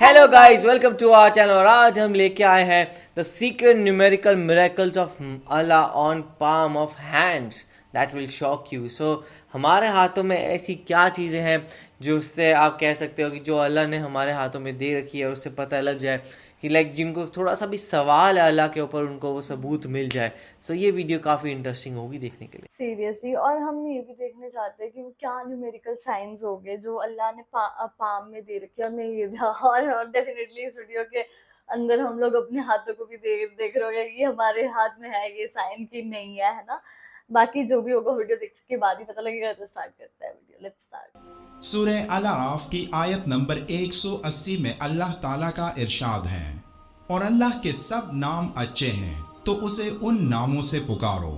Hello guys, welcome to our channel. और आज हम लेके आए हैं the secret numerical miracles of अल्लाह on palm of hands that will shock you. So हमारे हाथों में ऐसी क्या चीज़ें हैं जो उससे आप कह सकते हो कि जो अल्लाह ने हमारे हाथों में दे रखी है, उससे पता लग जाए कि जिनको थोड़ा सा भी सवाल है अल्लाह के ऊपर, उनको वो सबूत मिल जाए। सो ये वीडियो काफ़ी इंटरेस्टिंग होगी देखने के लिए। सीरियसली। और हम ये भी देखने चाहते हैं कि वो क्या न्यूमेरिकल साइंस हो गए जो अल्लाह ने पाम में दे रखे। और मैं ये और डेफिनेटली इस वीडियो के अंदर हम लोग अपने हाथों को भी देख रहे होंगे कि हमारे हाथ में है ये साइन की नहीं है ना। बाकी जो भी होगा वीडियो देखने के बाद ही पता लगेगा। तो स्टार्ट करते हैं वीडियो, लेट्स स्टार्ट। सूरह अल-आराफ की आयत नंबर 180 में अल्लाह ताला का इरशाद है, और अल्लाह के सब नाम अच्छे हैं तो उसे उन नामों से पुकारो।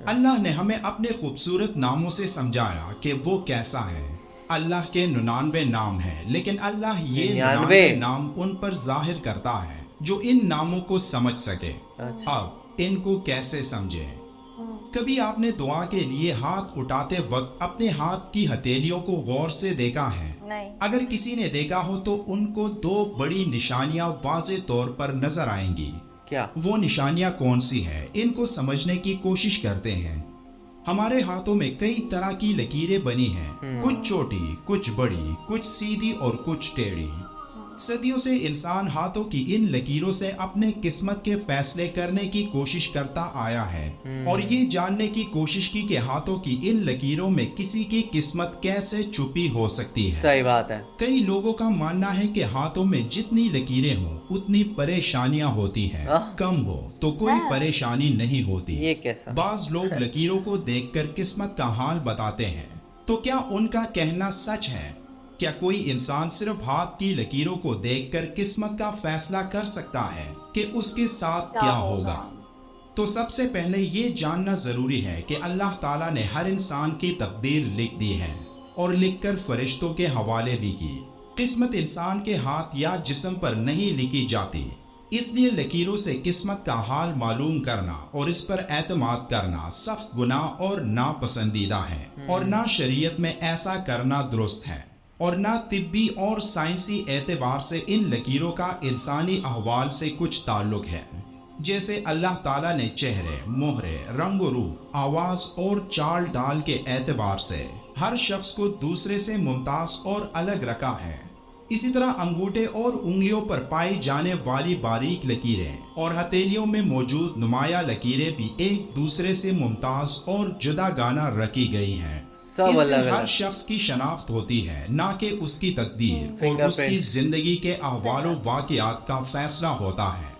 अल्लाह ने हमें अपने खूबसूरत नामों से समझाया कि वो कैसा है। अल्लाह के 99 नाम हैं, लेकिन अल्लाह ये 99 नाम उन पर जाहिर करता है जो इन नामों को समझ सके। अब इनको कैसे समझें? कभी आपने दुआ के लिए हाथ उठाते वक्त अपने हाथ की हथेलियों को गौर से देखा है? नहीं। अगर किसी ने देखा हो तो उनको दो बड़ी निशानियां वाज़ेह तौर पर नजर आएंगी। क्या वो निशानियां कौन सी हैं? इनको समझने की कोशिश करते हैं। हमारे हाथों में कई तरह की लकीरें बनी हैं, कुछ छोटी, कुछ बड़ी, कुछ सीधी और कुछ टेढ़ी। सदियों से इंसान हाथों की इन लकीरों से अपने किस्मत के फैसले करने की कोशिश करता आया है, और ये जानने की कोशिश की कि हाथों की इन लकीरों में किसी की किस्मत कैसे छुपी हो सकती है। सही बात है। कई लोगों का मानना है कि हाथों में जितनी लकीरें हों उतनी परेशानियां होती हैं, कम हो तो कोई परेशानी नहीं होती। ये कैसा? बाज लोग लकीरों को देखकर किस्मत का हाल बताते हैं, तो क्या उनका कहना सच है? क्या कोई इंसान सिर्फ हाथ की लकीरों को देखकर किस्मत का फैसला कर सकता है कि उसके साथ क्या होगा? तो सबसे पहले ये जानना जरूरी है कि अल्लाह ताला ने हर इंसान की तकदीर लिख दी है और लिखकर फरिश्तों के हवाले भी की। किस्मत इंसान के हाथ या जिस्म पर नहीं लिखी जाती, इसलिए लकीरों से किस्मत का हाल मालूम करना और इस पर एतमाद करना सख्त गुनाह और नापसंदीदा है, और ना शरीयत में ऐसा करना दुरुस्त है, और ना तिब्बी और साइंसी एतबार से इन लकीरों का इंसानी अहवाल से कुछ ताल्लुक है। जैसे अल्लाह ताला ने चेहरे, मोहरे, रंग रूप, आवाज और चाल डाल के एतबार से हर शख्स को दूसरे से मुमताज और अलग रखा है, इसी तरह अंगूठे और उंगलियों पर पाई जाने वाली बारीक लकीरें और हथेलियों में मौजूद नुमाया लकीरें भी एक दूसरे से मुमताज और जुदा गाना रखी गई हैं। इससे हर शख्स की शनाख्त होती है, ना कि उसकी तकदीर और उसकी जिंदगी के अहवालों वाक़ियात का फैसला होता है।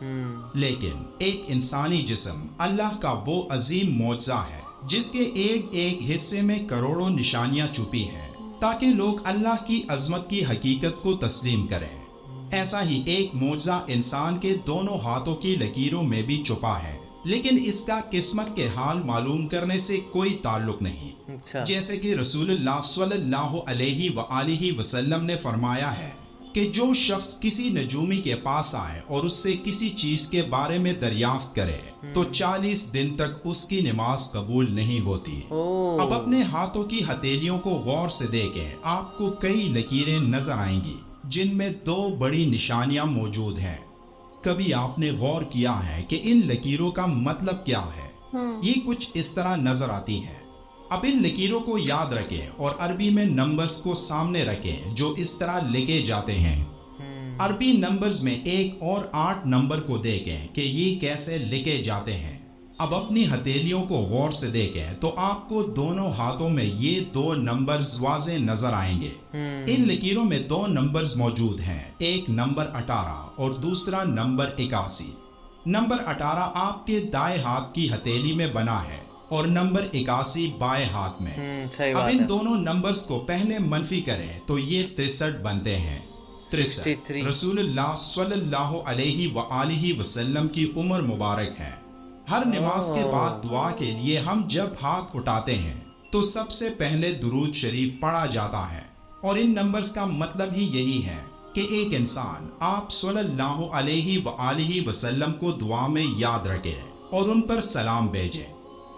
लेकिन एक इंसानी जिस्म अल्लाह का वो अजीम मौजज़ा है जिसके एक एक हिस्से में करोड़ों निशानियां छुपी हैं, ताकि लोग अल्लाह की अजमत की हकीकत को तस्लीम करें। ऐसा ही एक मौजज़ा इंसान के दोनों हाथों की लकीरों में भी छुपा है, लेकिन इसका किस्मत के हाल मालूम करने से कोई ताल्लुक नहीं। जैसे कि रसूलुल्लाह सल्लल्लाहु अलैहि वआलिहि वसल्लम ने फरमाया है कि जो शख्स किसी नजूमी के पास आए और उससे किसी चीज के बारे में दरियाफ्त करे तो 40 दिन तक उसकी नमाज कबूल नहीं होती। अब अपने हाथों की हथेलियों को गौर से देखें, आपको कई लकीरें नजर आएंगी जिनमें दो बड़ी निशानियां मौजूद हैं। कभी आपने गौर किया है कि इन लकीरों का मतलब क्या है? ये कुछ इस तरह नजर आती हैं। अब इन लकीरों को याद रखें और अरबी में नंबर्स को सामने रखें जो इस तरह लिखे जाते हैं। अरबी नंबर्स में 1 और 8 नंबर को देखें कि ये कैसे लिखे जाते हैं। अब अपनी हथेलियों को गौर से देखें तो आपको दोनों हाथों में ये दो नंबर्स वाज़ेह नजर आएंगे। इन लकीरों में दो नंबर्स मौजूद हैं, एक नंबर 18 और दूसरा नंबर 81। नंबर 18 आपके दाएं हाथ की हथेली में बना है और नंबर 81 बाएं हाथ में। अब इन दोनों नंबर्स को पहले मनफी करें तो ये 63 बनते हैं। 63 रसूलुल्लाह सल्लल्लाहु अलैहि वआलिहि वसल्लम की उम्र मुबारक है। हर नमाज के बाद दुआ के लिए हम जब हाथ उठाते हैं तो सबसे पहले दुरूद शरीफ पढ़ा जाता है, और इन नंबर्स का मतलब ही यही है कि एक इंसान आप सल्लल्लाहु अलैहि वआलिहि वसल्लम को दुआ में याद रखे और उन पर सलाम भेजे।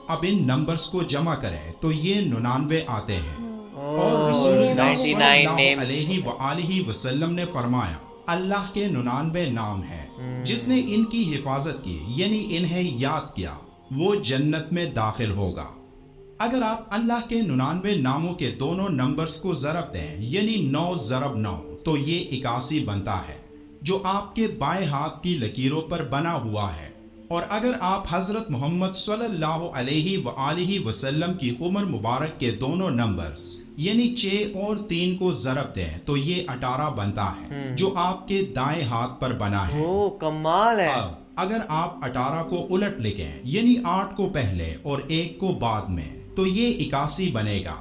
अब इन नंबर्स को जमा करें तो ये 99 आते हैं, और रसूलुल्लाह सल्लल्लाहु अलैहि वआलिहि वसल्लम ने फरमाया, अल्लाह के 99 नाम हैं जिसने इनकी हिफाजत की यानी इन्हें याद किया वो जन्नत में दाखिल होगा। अगर आप अल्लाह के 99 नामों के दोनों नंबर्स को ज़रब दें यानी 9 ज़रब 9 तो ये 81 बनता है जो आपके बाएं हाथ की लकीरों पर बना हुआ है। और अगर आप हज़रत मोहम्मद सल्लल्लाहु अलैहि वसल्लम की उम्र मुबारक के दोनों नंबर्स यानी 6 और 3 को ज़रब दें तो ये 18 बनता है जो आपके दाएं हाथ पर बना है। ओ कमाल है। अब अगर आप 18 को उलट लिखें यानी 8 को पहले और 1 को बाद में तो ये 81 बनेगा।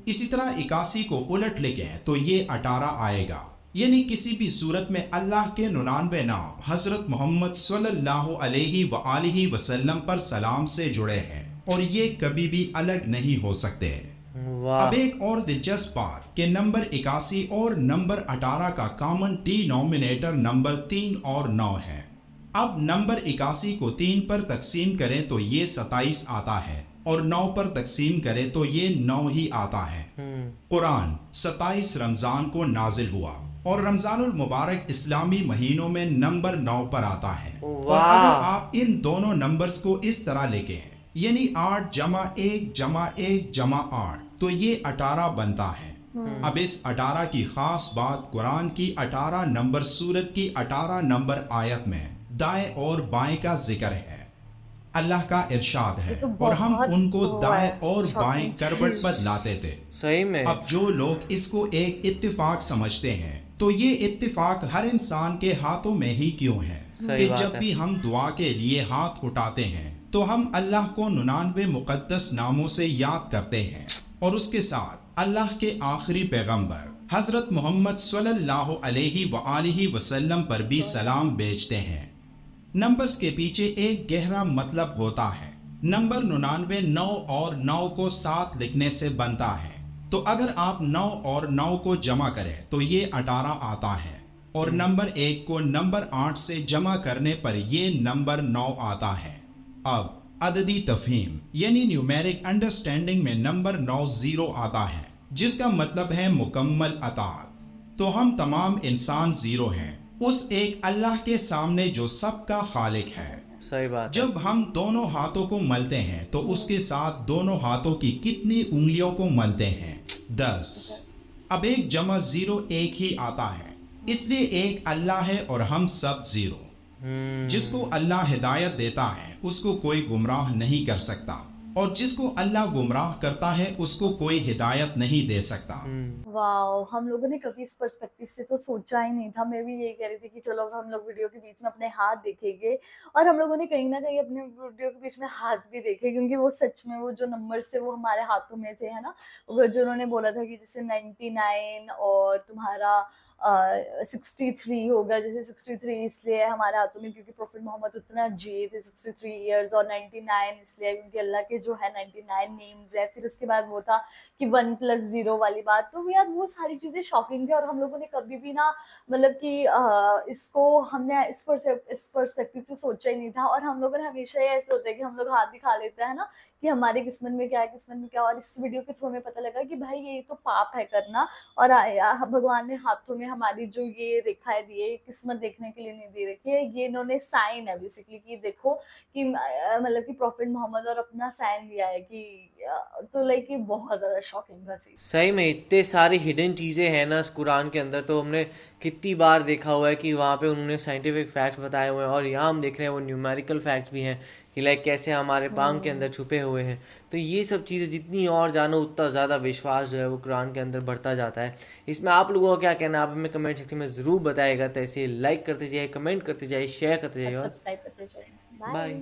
इसी तरह 81 को उलट लिखें तो ये 18 आएगा। यानी किसी भी सूरत में अल्लाह के 99 नाम हजरत मोहम्मद सल्लल्लाहु अलैहि वसल्लम पर सलाम से जुड़े हैं और ये कभी भी अलग नहीं हो सकते। अब एक और दिलचस्प बात कि नंबर 81 और नंबर 18 का कॉमन डिनोमिनेटर नंबर 3 और 9 है। अब नंबर 81 को 3 पर तकसीम करें तो ये 27 आता है और 9 पर तकसीम करें तो ये 9 ही आता है। कुरान 27 रमजान को नाजिल हुआ और रमजानुल मुबारक इस्लामी महीनों में नंबर 9 पर आता है। और अगर आप इन दोनों नंबर्स को इस तरह लिखें यानी 8 जमा 1 जमा 1 जमा 8 तो ये 18 बनता है। अब इस 18 की खास बात कुरान की 18 नंबर सूरत की 18 नंबर आयत में दाएं और बाएं का जिक्र है। अल्लाह का इरशाद है और हम उनको दाएं और बाएं करवट बदलाते थे। सही में। अब जो लोग इसको एक इत्तिफाक समझते हैं तो ये इत्तिफाक हर इंसान के हाथों में ही क्यों है कि जब भी हम दुआ के लिए हाथ उठाते हैं तो हम अल्लाह को 99 मुकद्दस नामों से याद करते हैं और उसके साथ अल्लाह के आखिरी पैगंबर हजरत मोहम्मद सल्लल्लाहु अलैहि वसल्लम पर भी सलाम भेजते हैं। नंबर्स के पीछे एक गहरा मतलब होता है। नंबर 99 9 और 9 को साथ लिखने से बनता है तो अगर आप 9 और 9 को जमा करें तो ये 18 आता है और नंबर 1 को नंबर 8 से जमा करने पर ये नंबर 9 आता है। अब अददी तफहीम यानी न्यूमेरिक अंडरस्टैंडिंग में नंबर 9 0 आता है जिसका मतलब है मुकम्मल अताअत। तो हम तमाम इंसान जीरो हैं उस एक अल्लाह के सामने जो सबका खालिक है। सही बात। जब हम दोनों हाथों को मलते हैं तो उसके साथ दोनों हाथों की कितनी उंगलियों को मलते हैं? 10। अब 1 जमा 0 1 ही आता है इसलिए एक अल्लाह है और हम सब जीरो। जिसको अल्लाह हिदायत देता है उसको कोई गुमराह नहीं कर सकता और जिसको अल्लाह गुमराह करता है उसको कोई हिदायत नहीं दे सकता। वाओ, हम लोगों ने कभी इस पर्सपेक्टिव से तो सोचा ही नहीं था। मैं भी यही कह रही थी कि चलो हम लोग वीडियो के बीच में अपने हाथ देखेंगे और हम लोगों ने कहीं ना कहीं अपने वीडियो के बीच में हाथ भी देखे क्योंकि वो सच में वो जो नंबर्स थे वो हमारे हाथों में थे, है ना। वो जो उन्होंने बोला था कि जैसे 99 और तुम्हारा 63 होगा, जैसे 63 इसलिए हमारे हाथों में क्योंकि प्रोफेट मोहम्मद उतना जिए थे 63 ईयर्स, और 99 इसलिए क्योंकि अल्लाह के जो है 99 नेम्स है। फिर उसके बाद वो था कि 1 + 0 वाली बात। तो यार वो सारी चीज़ें शॉकिंग थी और हम लोगों ने कभी भी ना मतलब कि इसको हमने इस पर्सपेक्टिव से सोचा ही नहीं था। और हम लोगों ने हमेशा ही ऐसे होता है कि हम लोग हाथ दिखा लेते हैं ना कि हमारी किस्मत में क्या है, किस्मत में क्या। और इस वीडियो के थ्रू हमें पता लगा कि भाई ये तो पाप है करना, और भगवान ने हाथों में हमारी जो ये रेखाएं दी है, किस्मत देखने के लिए नहीं दे रखी है, ये इन्होंने साइन है बेसिकली कि देखो कि मतलब कि प्रॉफिट मोहम्मद और अपना साइन दिया है कि तो लाइक ये बहुत ज़्यादा शॉकिंग था। सही में इतने सारी हिडन चीज़ें हैं ना इस कुरान के अंदर, तो हमने कितनी बार देखा हुआ है कि वहाँ पे उन्होंने साइंटिफिक फैक्ट्स बताए हुए हैं और यहाँ हम देख रहे हैं वो न्यूमेरिकल फैक्ट्स भी हैं कि लाइक कैसे हमारे पाम के अंदर छुपे हुए हैं। तो ये सब चीज़ें जितनी और जानो उतना ज़्यादा विश्वास जो है वो कुरान के अंदर बढ़ता जाता है। इसमें आप लोगों का क्या कहना है आप हमें कमेंट सेक्शन में ज़रूर बताइएगा। तो ऐसे लाइक करते जाइए, कमेंट करते जाइए, शेयर करते जाइए और सब्सक्राइब करते जाइए। बाय।